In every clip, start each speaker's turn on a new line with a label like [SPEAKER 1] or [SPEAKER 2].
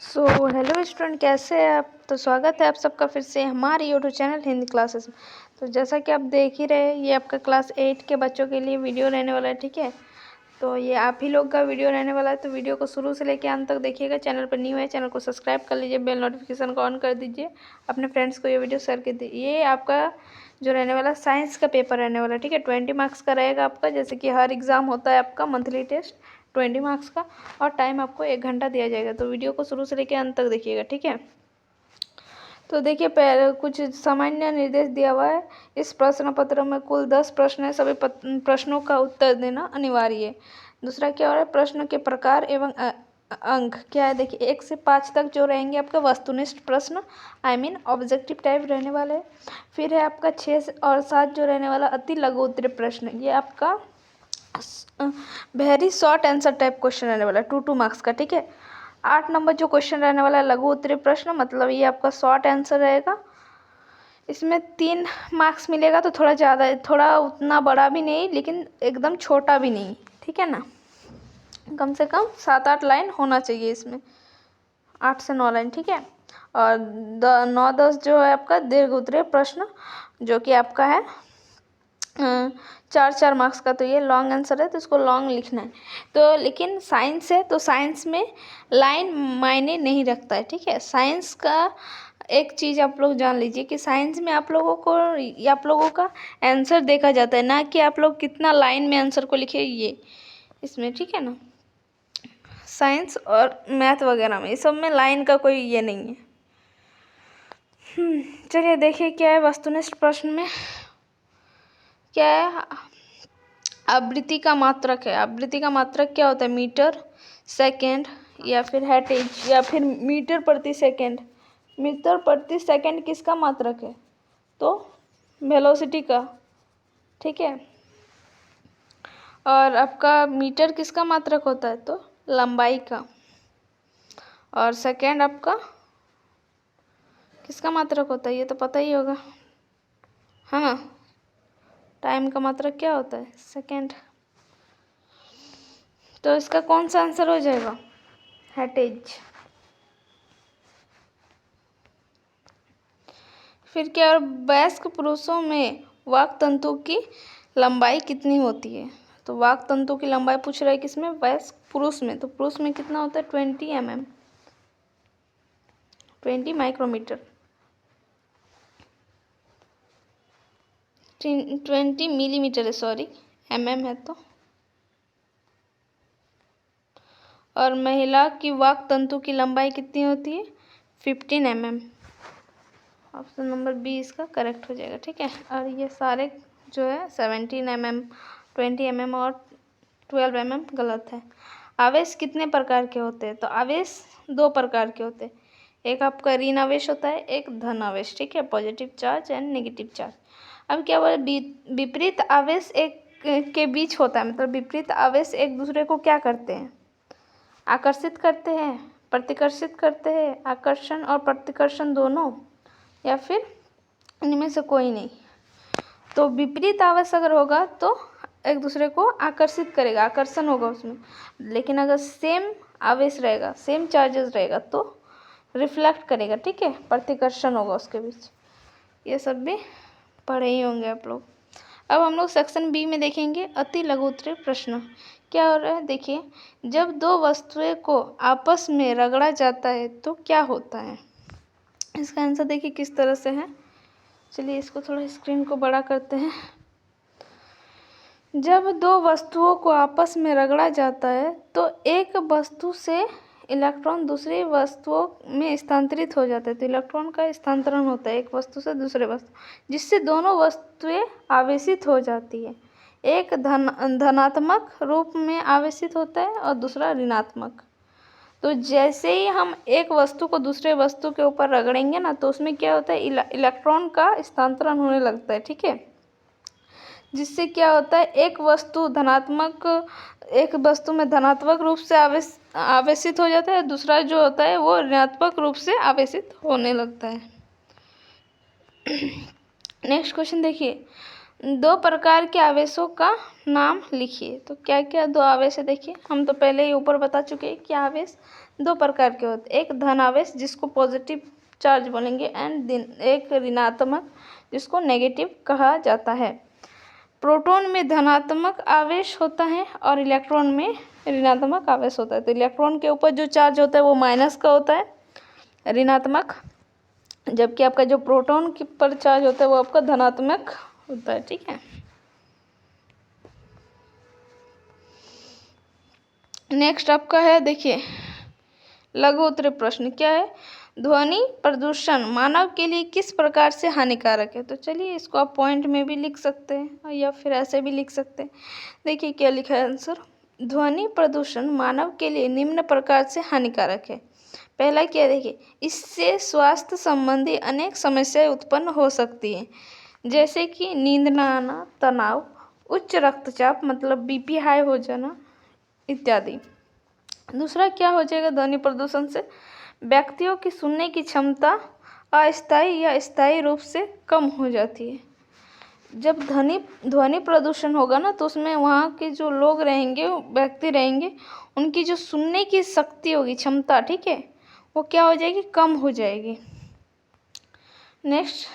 [SPEAKER 1] Hello student, कैसे हैं आप। तो स्वागत है आप सबका फिर से हमारे यूट्यूब चैनल हिंदी क्लासेस में। तो जैसा कि आप देख ही रहे हैं, ये आपका क्लास 8 के बच्चों के लिए वीडियो रहने वाला है। ठीक है, तो ये आप ही लोग का वीडियो रहने वाला है। तो वीडियो को शुरू से लेकर अंत तक देखिएगा। चैनल पर न्यू है, चैनल को सब्सक्राइब कर लीजिए, बेल नोटिफिकेशन को ऑन कर दीजिए, अपने फ्रेंड्स को ये वीडियो शेयर कर दीजिए। ये आपका जो रहने वाला साइंस का पेपर रहने वाला है। ठीक है, 20 मार्क्स का रहेगा आपका, जैसे कि हर एग्ज़ाम होता है आपका मंथली टेस्ट 20 मार्क्स का, और टाइम आपको 1 घंटा दिया जाएगा। तो वीडियो को शुरू से लेकर अंत तक देखिएगा। ठीक है, तो देखिए पहले कुछ सामान्य निर्देश दिया हुआ है। इस प्रश्न पत्र में कुल 10 प्रश्न है, सभी प्रश्नों का उत्तर देना अनिवार्य है। दूसरा क्या हो रहा है, प्रश्न के प्रकार एवं अंक क्या है। देखिए 1 से 5 तक जो रहेंगे आपका वस्तुनिष्ठ प्रश्न, ऑब्जेक्टिव टाइप रहने वाले हैं। फिर है आपका 6 और 7 जो रहने वाला अति लघु उत्तरीय प्रश्न, ये आपका very short answer type question रहने वाला है, 2 मार्क्स का। ठीक है, 8 नंबर जो क्वेश्चन रहने वाला है लघु उत्तरीय प्रश्न, मतलब ये आपका शॉर्ट आंसर रहेगा। इसमें 3 मार्क्स मिलेगा, तो थोड़ा ज़्यादा, थोड़ा उतना बड़ा भी नहीं लेकिन एकदम छोटा भी नहीं। ठीक है ना, कम से कम 7-8 लाइन होना चाहिए इसमें, 8 से 9 लाइन। ठीक है, और 9-10 जो है आपका दीर्घ उत्तरीय प्रश्न, जो कि आपका है 4-4 मार्क्स का। तो ये लॉन्ग आंसर है, तो इसको लॉन्ग लिखना है। तो लेकिन साइंस है, तो साइंस में लाइन मायने नहीं रखता है। ठीक है, साइंस का एक चीज़ आप लोग जान लीजिए कि साइंस में आप लोगों का आंसर देखा जाता है, ना कि आप लोग कितना लाइन में आंसर को लिखे ये इसमें। ठीक है ना, साइंस और मैथ वगैरह में, इस सब में लाइन का कोई ये नहीं है। चलिए देखिए क्या है वस्तुनिष्ठ प्रश्न में। क्या है, आवृत्ति का मात्रक है। आवृत्ति का मात्रक क्या होता है, मीटर सेकंड या फिर हैटेज या फिर मीटर प्रति सेकंड। मीटर प्रति सेकंड किसका मात्रक है, तो वेलोसिटी का। ठीक है, और आपका मीटर किसका मात्रक होता है, तो लंबाई का। और सेकंड आपका किसका मात्रक होता है, ये तो पता ही होगा। हाँ, टाइम का मात्रक क्या होता है, सेकंड। तो इसका कौन सा आंसर हो जाएगा, हैटेज। फिर क्या, और वयस्क पुरुषों में वाक तंतु की लंबाई कितनी होती है। तो वाक तंतु की लंबाई पूछ रहा है किसमें, वयस्क पुरुष में। तो पुरुष में कितना होता है, 20 mm, 20 माइक्रोमीटर, 20 मिलीमीटर है, सॉरी mm है तो। और महिला की वाक तंतु की लंबाई कितनी होती है, 15 mm। ऑप्शन नंबर बी इसका करेक्ट हो जाएगा। ठीक है, और ये सारे जो है 17 mm, 20 mm और 12 mm गलत है। आवेश कितने प्रकार के होते हैं, तो आवेश 2 प्रकार के होते हैं। एक आपका ऋण आवेश होता है, एक धन आवेश। ठीक है, positive charge and negative charge. अब क्या बोले, विपरीत आवेश एक के बीच होता है, मतलब विपरीत आवेश एक दूसरे को क्या करते हैं, आकर्षित करते हैं, प्रतिकर्षित करते हैं, आकर्षण और प्रतिकर्षण दोनों, या फिर इनमें से कोई नहीं। तो विपरीत आवेश अगर होगा तो एक दूसरे को आकर्षित करेगा, आकर्षण होगा उसमें। लेकिन अगर सेम आवेश रहेगा, सेम चार्जेस रहेगा, तो रिफ्लेक्ट करेगा। ठीक है, प्रतिकर्षण होगा उसके बीच। ये सब भी पढ़े ही होंगे आप लोग। अब हम लोग सेक्शन बी में देखेंगे अति लघु उत्तरीय प्रश्न। क्या हो रहा है, देखिए जब 2 वस्तुएं को आपस में रगड़ा जाता है तो क्या होता है। इसका आंसर देखिए किस तरह से है। चलिए इसको थोड़ा स्क्रीन को बड़ा करते हैं। जब 2 वस्तुओं को आपस में रगड़ा जाता है तो एक वस्तु से इलेक्ट्रॉन दूसरी वस्तुओं में स्थानांतरित हो जाता है। तो इलेक्ट्रॉन का स्थानांतरण होता है एक वस्तु से दूसरे वस्तु, जिससे दोनों वस्तुएं आवेशित हो जाती है। एक धनात्मक रूप में आवेशित होता है और दूसरा ऋणात्मक। तो जैसे ही हम एक वस्तु को दूसरे वस्तु के ऊपर रगड़ेंगे ना, तो उसमें क्या होता है, इलेक्ट्रॉन का स्थानांतरण होने लगता है। ठीक है, जिससे क्या होता है, एक वस्तु में धनात्मक रूप से आवेशित हो जाता है, दूसरा जो होता है वो ऋणात्मक रूप से आवेशित होने लगता है। नेक्स्ट क्वेश्चन देखिए, 2 प्रकार के आवेशों का नाम लिखिए। तो क्या क्या 2 आवेश है, देखिए हम तो पहले ही ऊपर बता चुके हैं क्या आवेश। दो प्रकार के होते हैं, एक धनावेश जिसको पॉजिटिव चार्ज बोलेंगे एंड एक ऋणात्मक जिसको नेगेटिव कहा जाता है। प्रोटॉन में धनात्मक आवेश होता है और इलेक्ट्रॉन में ऋणात्मक आवेश होता है। तो इलेक्ट्रॉन के ऊपर जो चार्ज होता है वो माइनस का होता है, ऋणात्मक, जबकि आपका जो प्रोटॉन के पर चार्ज होता है वो आपका धनात्मक होता है। ठीक है, नेक्स्ट आपका है, देखिए लघु उत्तरीय प्रश्न क्या है, ध्वनि प्रदूषण मानव के लिए किस प्रकार से हानिकारक है। तो चलिए इसको आप पॉइंट में भी लिख सकते हैं या फिर ऐसे भी लिख सकते हैं। देखिए क्या लिखा है आंसर, ध्वनि प्रदूषण मानव के लिए निम्न प्रकार से हानिकारक है। पहला क्या, देखिए इससे स्वास्थ्य संबंधी अनेक समस्याएं उत्पन्न हो सकती हैं, जैसे कि नींद न आना, तनाव, उच्च रक्तचाप मतलब बीपी हाई हो जाना इत्यादि। दूसरा क्या हो जाएगा, ध्वनि प्रदूषण से व्यक्तियों की सुनने की क्षमता अस्थायी या स्थायी रूप से कम हो जाती है। जब ध्वनि प्रदूषण होगा ना तो उसमें वहाँ के जो लोग रहेंगे, व्यक्ति रहेंगे, उनकी जो सुनने की शक्ति होगी, क्षमता, ठीक है, वो क्या हो जाएगी, कम हो जाएगी। नेक्स्ट,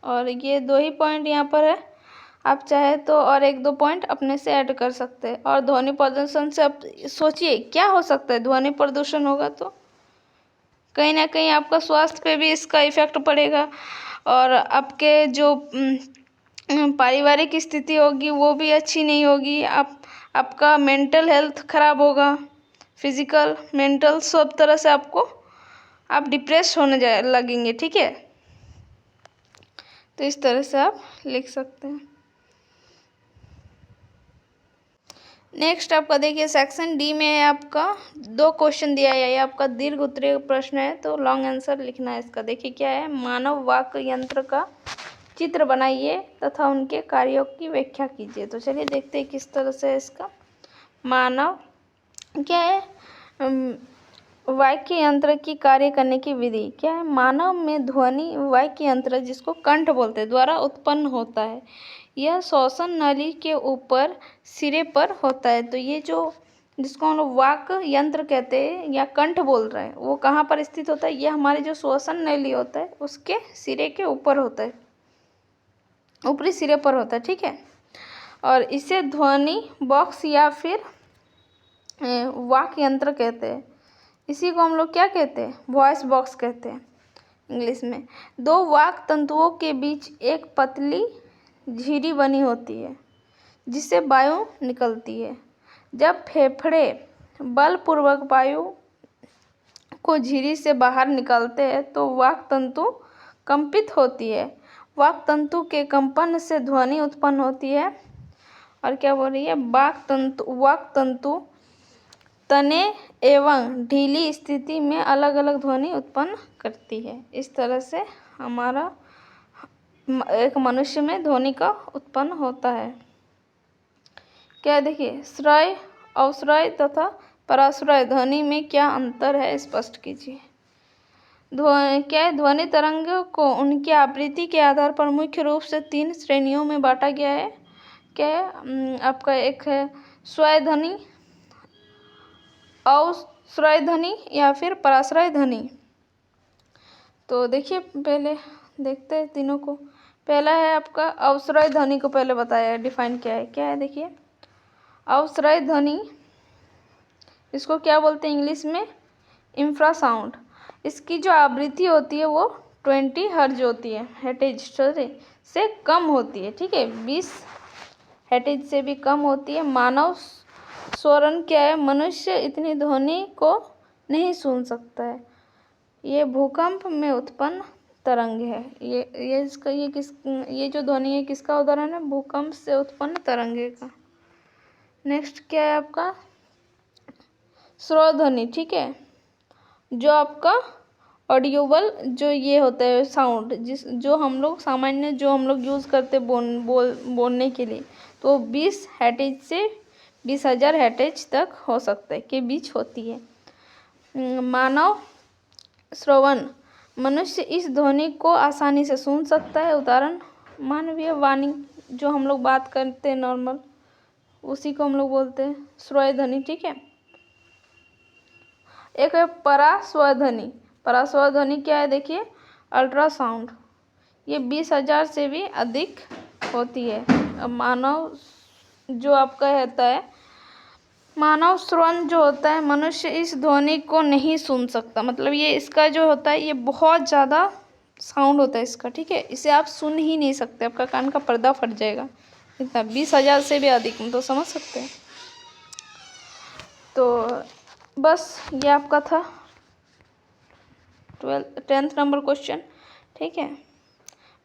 [SPEAKER 1] और ये दो ही पॉइंट यहाँ पर है, आप चाहे तो और एक दो पॉइंट अपने से ऐड कर सकते हैं। और ध्वनि प्रदूषण से आप सोचिए क्या हो सकता है, ध्वनि प्रदूषण होगा तो कहीं ना कहीं आपका स्वास्थ्य पे भी इसका इफेक्ट पड़ेगा, और आपके जो पारिवारिक स्थिति होगी वो भी अच्छी नहीं होगी, आपका मेंटल हेल्थ खराब होगा, फिजिकल मेंटल सब तरह से आप डिप्रेस होने लगेंगे। ठीक है, तो इस तरह से आप लिख सकते हैं। नेक्स्ट आपका देखिए सेक्शन डी में है, आपका दो क्वेश्चन दिया है, ये आपका दीर्घ उत्तरीय प्रश्न है, तो लॉन्ग आंसर लिखना है इसका। देखिए क्या है, मानव वाक यंत्र का चित्र बनाइए तथा उनके कार्यों की व्याख्या कीजिए। तो चलिए देखते हैं किस तरह से इसका मानव क्या है, वाक्य यंत्र की कार्य करने की विधि क्या है। मानव में ध्वनि वाक्य यंत्र जिसको कंठ बोलते हैं द्वारा उत्पन्न होता है। यह श्वसन नली के ऊपर सिरे पर होता है। तो ये जो जिसको हम लोग वाक यंत्र कहते हैं या कंठ बोल रहे हैं वो कहाँ पर स्थित होता है, ये हमारे जो श्वसन नली होता है उसके सिरे के ऊपर होता है, ऊपरी सिरे पर होता है। ठीक है, और इसे ध्वनि बॉक्स या फिर वाक यंत्र कहते हैं। इसी को हम लोग क्या कहते हैं, वॉइस बॉक्स कहते हैं इंग्लिश में। दो वाक तंतुओं के बीच एक पतली झिरी बनी होती है जिससे वायु निकलती है। जब फेफड़े बलपूर्वक वायु को झिरी से बाहर निकालते हैं तो वाक तंतु कंपित होती है। वाक तंतु के कंपन से ध्वनि उत्पन्न होती है। और क्या बोल रही है, वाक तंतु तने एवं ढीली स्थिति में अलग अलग ध्वनि उत्पन्न करती है। इस तरह से हमारा एक मनुष्य में ध्वनि का उत्पन्न होता है। क्या देखिए, श्रय, अवश्रय तथा पराश्रय ध्वनि में क्या अंतर है, स्पष्ट कीजिए। ध्वनि तरंग को उनकी आवृत्ति के आधार पर मुख्य रूप से 3 श्रेणियों में बांटा गया है। क्या है आपका, एक है स्वय ध्वनि, अवश्रय ध्वनि या फिर पराश्रय ध्वनि। तो देखिए पहले देखते हैं तीनों को। पहला है आपका अवश्रय ध्वनि को पहले बताया है, डिफाइन क्या है देखिए। अवश्रय ध्वनि इसको क्या बोलते हैं इंग्लिश में, इंफ्रासाउंड। इसकी जो आवृत्ति होती है वो 20 हर्ट्ज होती है, हर्ट्ज से कम होती है। ठीक है, 20 हर्ट्ज से भी कम होती है। मानव स्वरण क्या है, मनुष्य इतनी ध्वनि को नहीं सुन सकता है। ये भूकंप में उत्पन्न तरंग है। ये जो ध्वनि है किसका उदाहरण है, भूकंप से उत्पन्न तरंगे का। नेक्स्ट क्या है आपका, श्रव्य ध्वनि। ठीक है, जो आपका ऑडियोबल जो ये होता है साउंड, जो हम लोग यूज़ करते बोलने के लिए, तो 20 हर्ट्ज से 20,000 हर्ट्ज तक हो सकता है के बीच होती है। मानव श्रवण, मनुष्य इस ध्वनि को आसानी से सुन सकता है। उदाहरण मानवीय वाणी, जो हम लोग बात करते हैं नॉर्मल, उसी को हम लोग बोलते हैं श्रव्य ध्वनि। ठीक है, एक है परास्वध्वनि। परास्वध्वनि क्या है देखिए, अल्ट्रासाउंड। ये 20,000 से भी अधिक होती है। अब मानव जो आपका रहता है, मानव श्रवण जो होता है, मनुष्य इस ध्वनि को नहीं सुन सकता। मतलब ये इसका जो होता है, ये बहुत ज़्यादा साउंड होता है इसका, ठीक है। इसे आप सुन ही नहीं सकते, आपका कान का पर्दा फट जाएगा। इतना 20,000 से भी अधिक, तो समझ सकते हैं। तो बस ये आपका था 10th नंबर क्वेश्चन, ठीक है।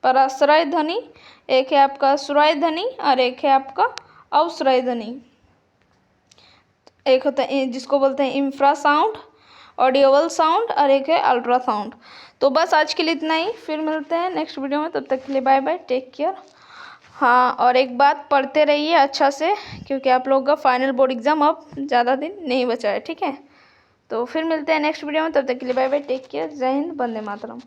[SPEAKER 1] पराश्रय ध्वनि, एक है आपका श्रय ध्वनि और एक है आपका अवश्रय ध्वनि। एक होता है जिसको बोलते हैं इंफ्रासाउंड, ऑडियोबल साउंड, और एक है अल्ट्रासाउंड। तो बस आज के लिए इतना ही, फिर मिलते हैं नेक्स्ट वीडियो में। तब तक के लिए बाय बाय, टेक केयर। हाँ, और एक बात, पढ़ते रहिए अच्छा से, क्योंकि आप लोगों का फाइनल बोर्ड एग्जाम अब ज़्यादा दिन नहीं बचा है, ठीक है। तो फिर मिलते हैं नेक्स्ट वीडियो में, तब तक के लिए बाय बाय, टेक केयर। जय हिंद, वंदे मातरम।